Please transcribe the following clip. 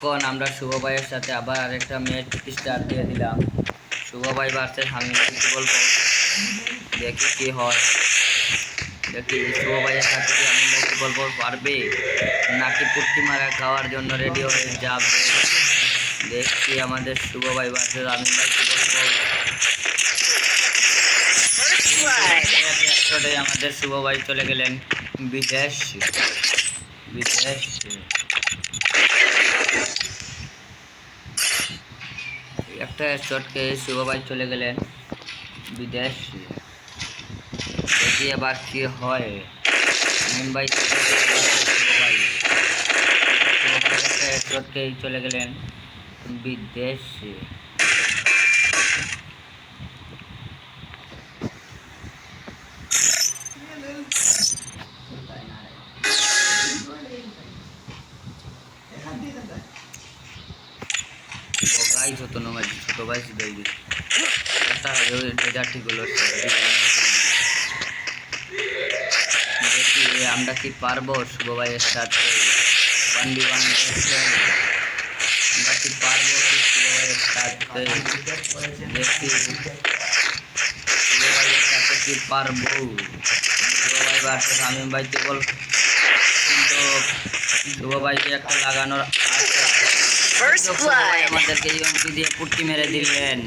এখন আমরা শুভ ভাইয়ের সাথে আবার আরেকটা ম্যাচ স্টার্ট দিয়ে দিলাম। শুভ ভাই ভার্সেস আমি কি বলবো, দেখি কি হয়। দেখি শুভ ভাইয়ের সাথে কি আমি কি বলবো পারবে নাকি পুটকি মারা খাওয়ার জন্য রেডি হয়ে যাবে। দেখছি আমাদের শুভ ভাই ভার্সেস আমি ভাই কি বলবো। আমাদের শুভ ভাই চলে গেলেন বিদেশ। একটা শটকে শুভ ভাই চলে গেলেন বিদেশ। দেখি এবার কি হয়। মুম্বাই শটকে চলে গেলেন বিদেশে। गाइस होतो ना माझी ছোট ভাই দেই দিই এটা এটা ঠিক হলো। দেখি আমরা কি পারবো শুভ ভাইয়ের সাথে 1v1 আমরা কি পারবো কি শুভ ভাইয়ের সাথে। দেখি শুভ ভাইয়ের সাথে কি পারবো। শুভ ভাই ভার্সেস আমি ভাই কেবল কিন্তু শুভ ভাইকে একটা লাগানোর আশা। আমাদেরকে ইউএমপি দিয়ে পুটকি মেরে দিলেন।